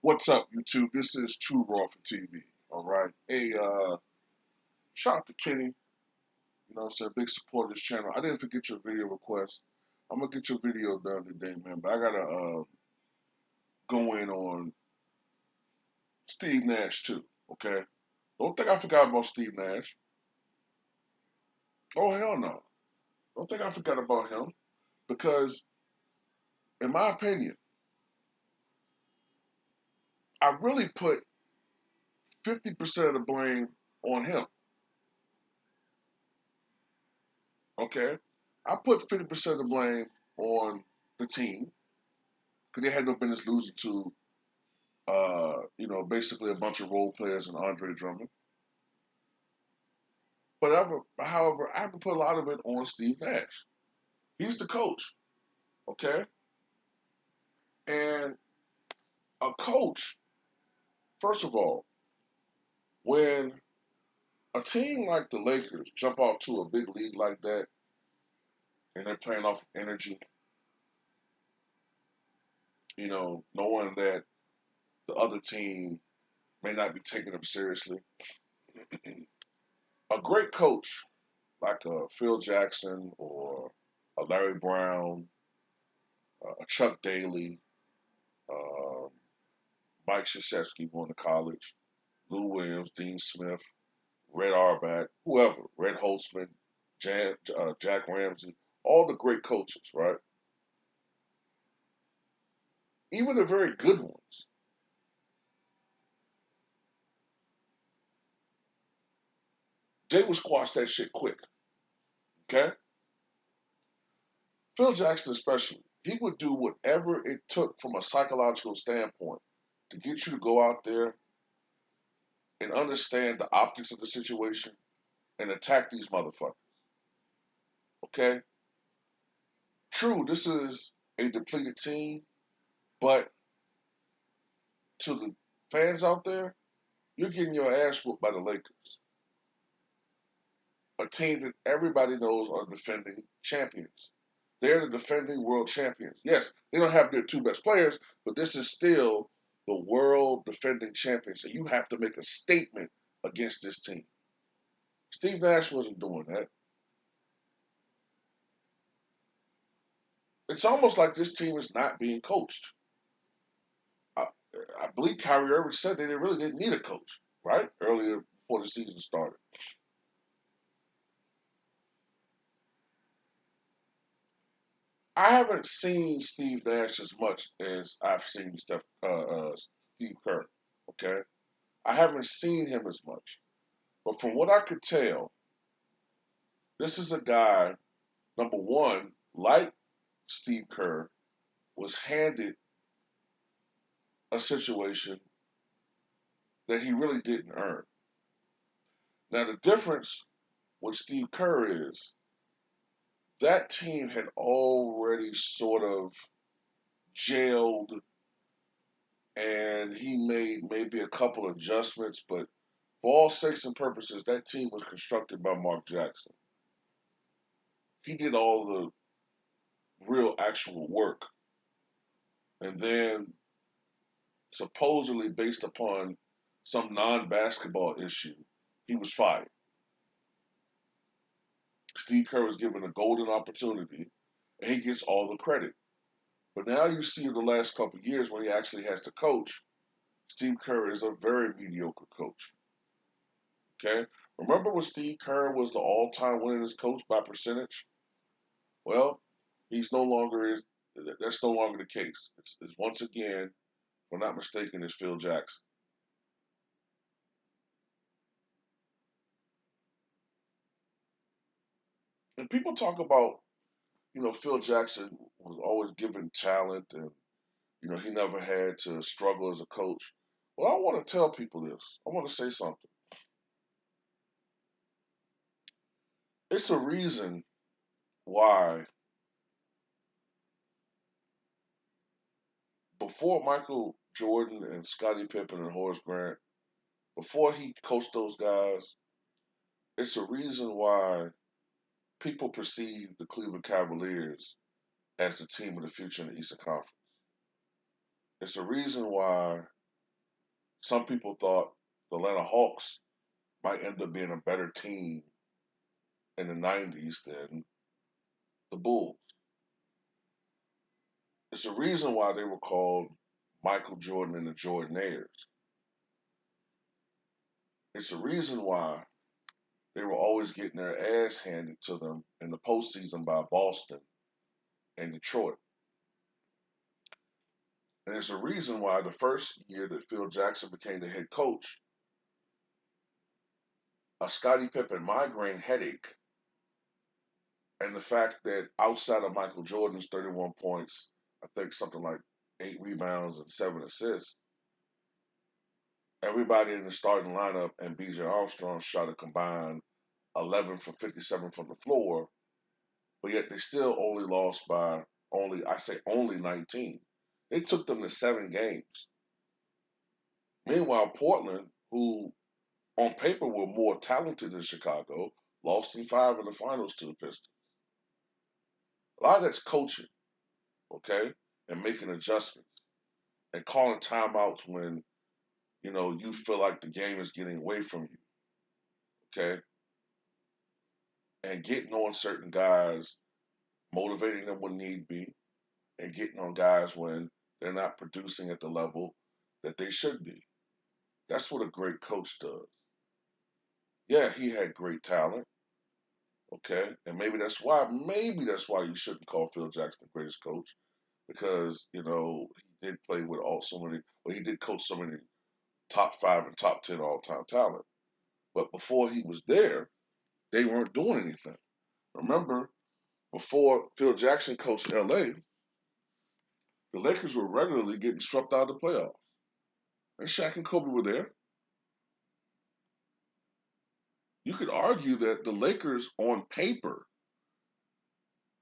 What's up, YouTube? This is Too Raw for TV. All right. Hey, shout out to Kenny. You know, what I'm saying, big supporter of this channel. I didn't forget your video request. I'm gonna get your video done today, man. But I gotta go in on Steve Nash too. Okay. Don't think I forgot about Steve Nash. Oh hell no. Don't think I forgot about him because, in my opinion, I really put 50% of the blame on him. Okay. I put 50% of the blame on the team because they had no business losing to basically a bunch of role players and Andre Drummond. However, I have to put a lot of it on Steve Nash. He's the coach, okay? And a coach, first of all, when a team like the Lakers jump out to a big league like that and they're playing off energy, knowing that the other team may not be taking them seriously, a great coach like a Phil Jackson or a Larry Brown, a Chuck Daly, um, Mike Krzyzewski going to college, Lou Williams, Dean Smith, Red Auerbach, whoever, Red Holtzman, Jack Ramsey, all the great coaches, right? Even the very good ones, they would squash that shit quick, okay? Phil Jackson especially, he would do whatever it took from a psychological standpoint to get you to go out there and understand the optics of the situation and attack these motherfuckers, okay? True, this is a depleted team, but to the fans out there, you're getting your ass whooped by the Lakers, a team that everybody knows are defending champions. They're the defending world champions. Yes, they don't have their two best players, but this is still the world defending champions. And you have to make a statement against this team. Steve Nash wasn't doing that. It's almost like this team is not being coached. I, I believe Kyrie Irving said they really didn't need a coach, right? Earlier before the season started. I haven't seen Steve Nash as much as I've seen Steve Kerr. Okay, I haven't seen him as much, but from what I could tell, this is a guy. Number one, like Steve Kerr, was handed a situation that he really didn't earn. Now the difference with Steve Kerr is that team had already sort of jailed, and he made maybe a couple adjustments, but for all sakes and purposes, that team was constructed by Mark Jackson. He did all the real actual work. And then, supposedly based upon some non basketball issue, he was fired. Steve Kerr was given a golden opportunity, and he gets all the credit. But now you see in the last couple of years when he actually has to coach, Steve Kerr is a very mediocre coach. Okay? Remember when Steve Kerr was the all time winningest coach by percentage? Well, he's no longer is that's no longer the case. It's once again, if I'm not mistaken, it's Phil Jackson. And people talk about, Phil Jackson was always given talent and, he never had to struggle as a coach. Well, I want to tell people this. I want to say something. It's a reason why before Michael Jordan and Scottie Pippen and Horace Grant, before he coached those guys, it's a reason why people perceive the Cleveland Cavaliers as the team of the future in the Eastern Conference. It's a reason why Some people thought the Atlanta Hawks might end up being a better team in the 90s than the Bulls. It's a reason why they were called Michael Jordan and the Jordanaires. It's a reason why they were always getting their ass handed to them in the postseason by Boston and Detroit. And there's a reason why the first year that Phil Jackson became the head coach, a Scottie Pippen migraine headache, and the fact that outside of Michael Jordan's 31 points, I think something like 8 rebounds and 7 assists, everybody in the starting lineup and BJ Armstrong shot a combined 11 for 57 from the floor, but yet they still only lost by only 19. They took them to 7 games. Meanwhile, Portland, who on paper were more talented than Chicago, lost in 5 in the finals to the Pistons. A lot of that's coaching, okay, and making adjustments and calling timeouts when you feel like the game is getting away from you, okay, and getting on certain guys, motivating them when need be, and getting on guys when they're not producing at the level that they should be. That's what a great coach does. Yeah, he had great talent, okay, and maybe that's why you shouldn't call Phil Jackson the greatest coach because he did play with he did coach so many top 5 and top 10 all time talent. But before he was there, they weren't doing anything. Remember, before Phil Jackson coached LA, the Lakers were regularly getting swept out of the playoffs. And Shaq and Kobe were there. You could argue that the Lakers, on paper,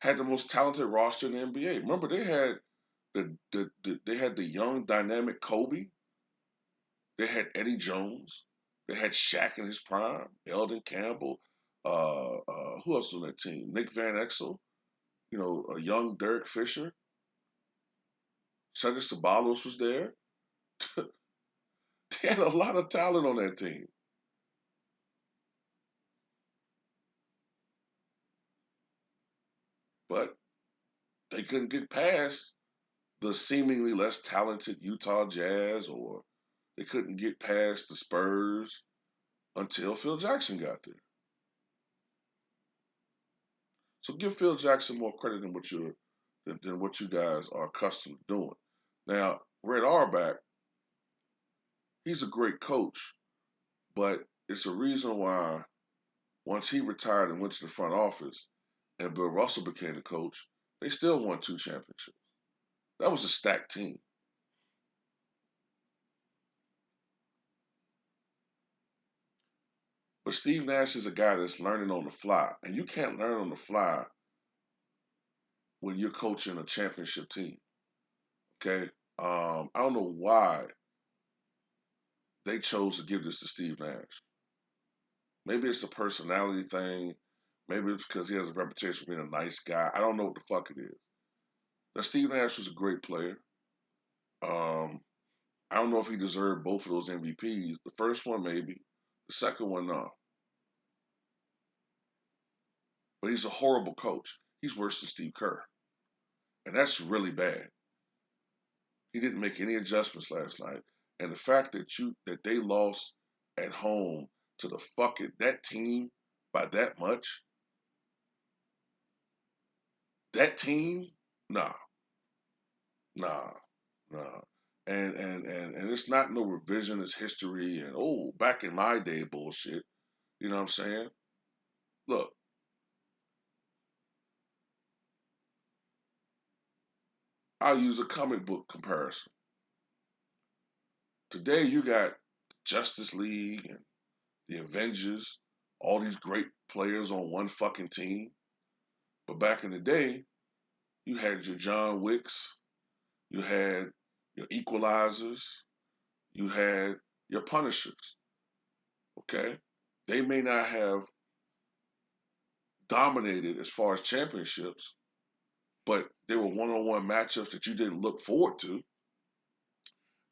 had the most talented roster in the NBA. Remember, they had the young, dynamic Kobe. They had Eddie Jones. They had Shaq in his prime. Eldon Campbell. Who else was on that team? Nick Van Exel. A young Derek Fisher. Cedric Ceballos was there. They had a lot of talent on that team. But they couldn't get past the seemingly less talented Utah Jazz, or they couldn't get past the Spurs until Phil Jackson got there. So give Phil Jackson more credit than what you guys are accustomed to doing. Now, Red Auerbach, he's a great coach, but it's a reason why once he retired and went to the front office and Bill Russell became the coach, they still won 2 championships. That was a stacked team. But Steve Nash is a guy that's learning on the fly, and you can't learn on the fly when you're coaching a championship team. Okay, I don't know why they chose to give this to Steve Nash. Maybe it's a personality thing. Maybe it's because he has a reputation for being a nice guy. I don't know what the fuck it is. Now, Steve Nash was a great player. Um, I don't know if he deserved both of those MVPs. The first one, maybe. The second one, no. But he's a horrible coach. He's worse than Steve Kerr. And that's really bad. He didn't make any adjustments last night. And the fact that they lost at home to that team by that much, that team, nah, nah, nah. And it's not no revisionist history and back in my day bullshit. You know what I'm saying? Look, I'll use a comic book comparison. Today you got Justice League and the Avengers, all these great players on one fucking team. But back in the day, you had your John Wicks, you had your Equalizers, you had your Punishers. Okay? They may not have dominated as far as championships, but they were one-on-one matchups that you didn't look forward to,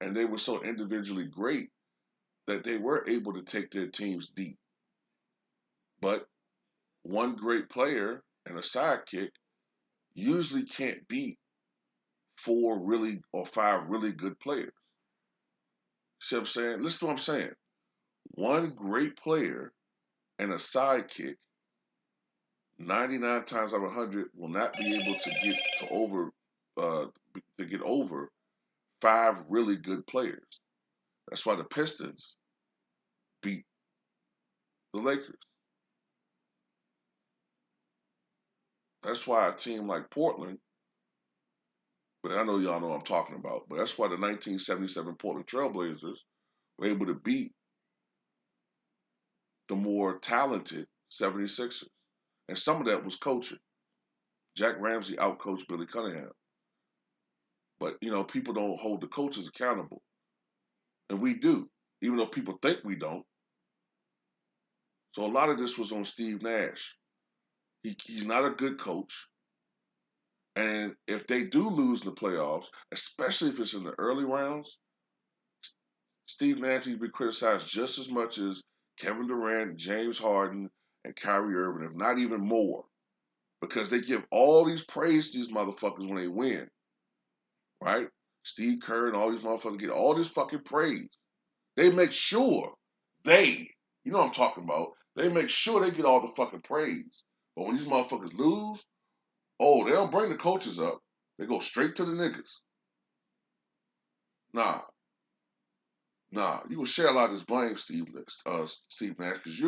and they were so individually great that they were able to take their teams deep. But one great player and a sidekick usually can't beat four really or five really good players. See what I'm saying? Listen to what I'm saying. One great player and a sidekick 99 times out of 100 will not be able to uh, get over five really good players. That's why the Pistons beat the Lakers. That's why a team like Portland, but I know y'all know what I'm talking about, but that's why the 1977 Portland Trailblazers were able to beat the more talented 76ers. And some of that was coaching. Jack Ramsey outcoached Billy Cunningham. But, people don't hold the coaches accountable. And we do, even though people think we don't. So a lot of this was on Steve Nash. He's not a good coach. And if they do lose in the playoffs, especially if it's in the early rounds, Steve Nash needs to be criticized just as much as Kevin Durant, James Harden, and Kyrie Irving, if not even more. Because they give all these praise to these motherfuckers when they win. Right? Steve Kerr and all these motherfuckers get all this fucking praise. They make sure you know what I'm talking about, they make sure they get all the fucking praise. But when these motherfuckers lose, oh, they don't bring the coaches up. They go straight to the niggas. Nah, you will share a lot of this blame, Steve Nash, because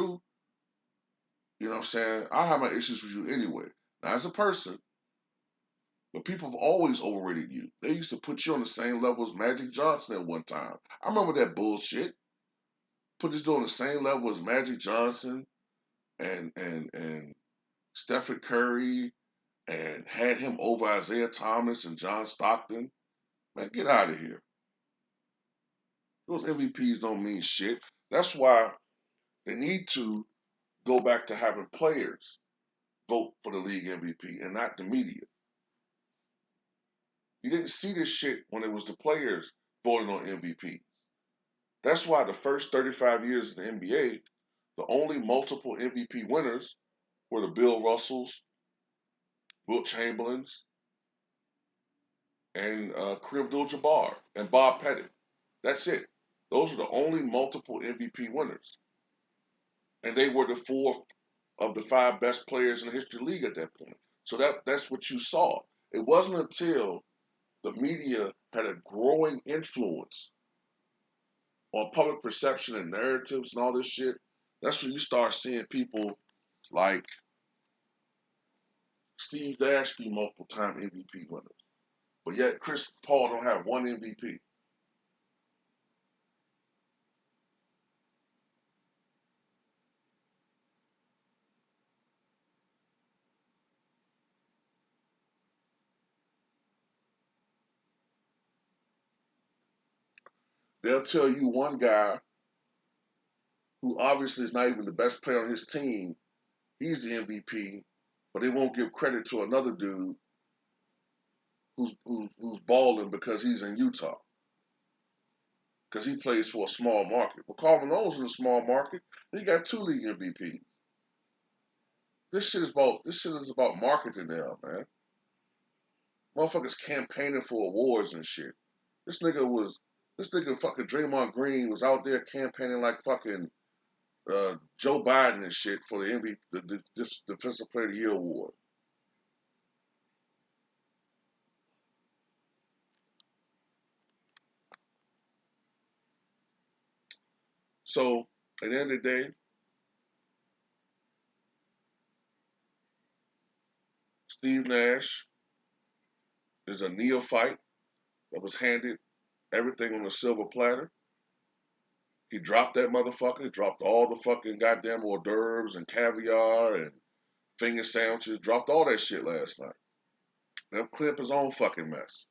you know what I'm saying? I have my issues with you anyway. Not as a person, but people have always overrated you. They used to put you on the same level as Magic Johnson at one time. I remember that bullshit. Put this dude on the same level as Magic Johnson and Stephen Curry and had him over Isaiah Thomas and John Stockton. Man, get out of here. Those MVPs don't mean shit. That's why they need to go back to having players vote for the league MVP and not the media. You didn't see this shit when it was the players voting on MVP. That's why the first 35 years of the NBA, the only multiple MVP winners were the Bill Russells, Wilt Chamberlains, and Kareem Abdul-Jabbar and Bob Pettit. That's it. Those are the only multiple MVP winners. And they were the four of the five best players in the history of the league at that point. So that's what you saw. It wasn't until the media had a growing influence on public perception and narratives and all this shit. That's when you start seeing people like Steve Nash be multiple time MVP winners. But yet Chris Paul don't have one MVP. They'll tell you one guy who obviously is not even the best player on his team, he's the MVP, but they won't give credit to another dude who's balling because he's in Utah, because he plays for a small market. But Karl Malone's in a small market. He got two league MVPs. This shit is about marketing now, man. Motherfuckers campaigning for awards and shit. This nigga fucking Draymond Green was out there campaigning like fucking Joe Biden and shit for the MVP, this Defensive Player of the Year award. So at the end of the day, Steve Nash is a neophyte that was handed everything on a silver platter. He dropped that motherfucker. He dropped all the fucking goddamn hors d'oeuvres and caviar and finger sandwiches. Dropped all that shit last night. Let him clean up his own fucking mess.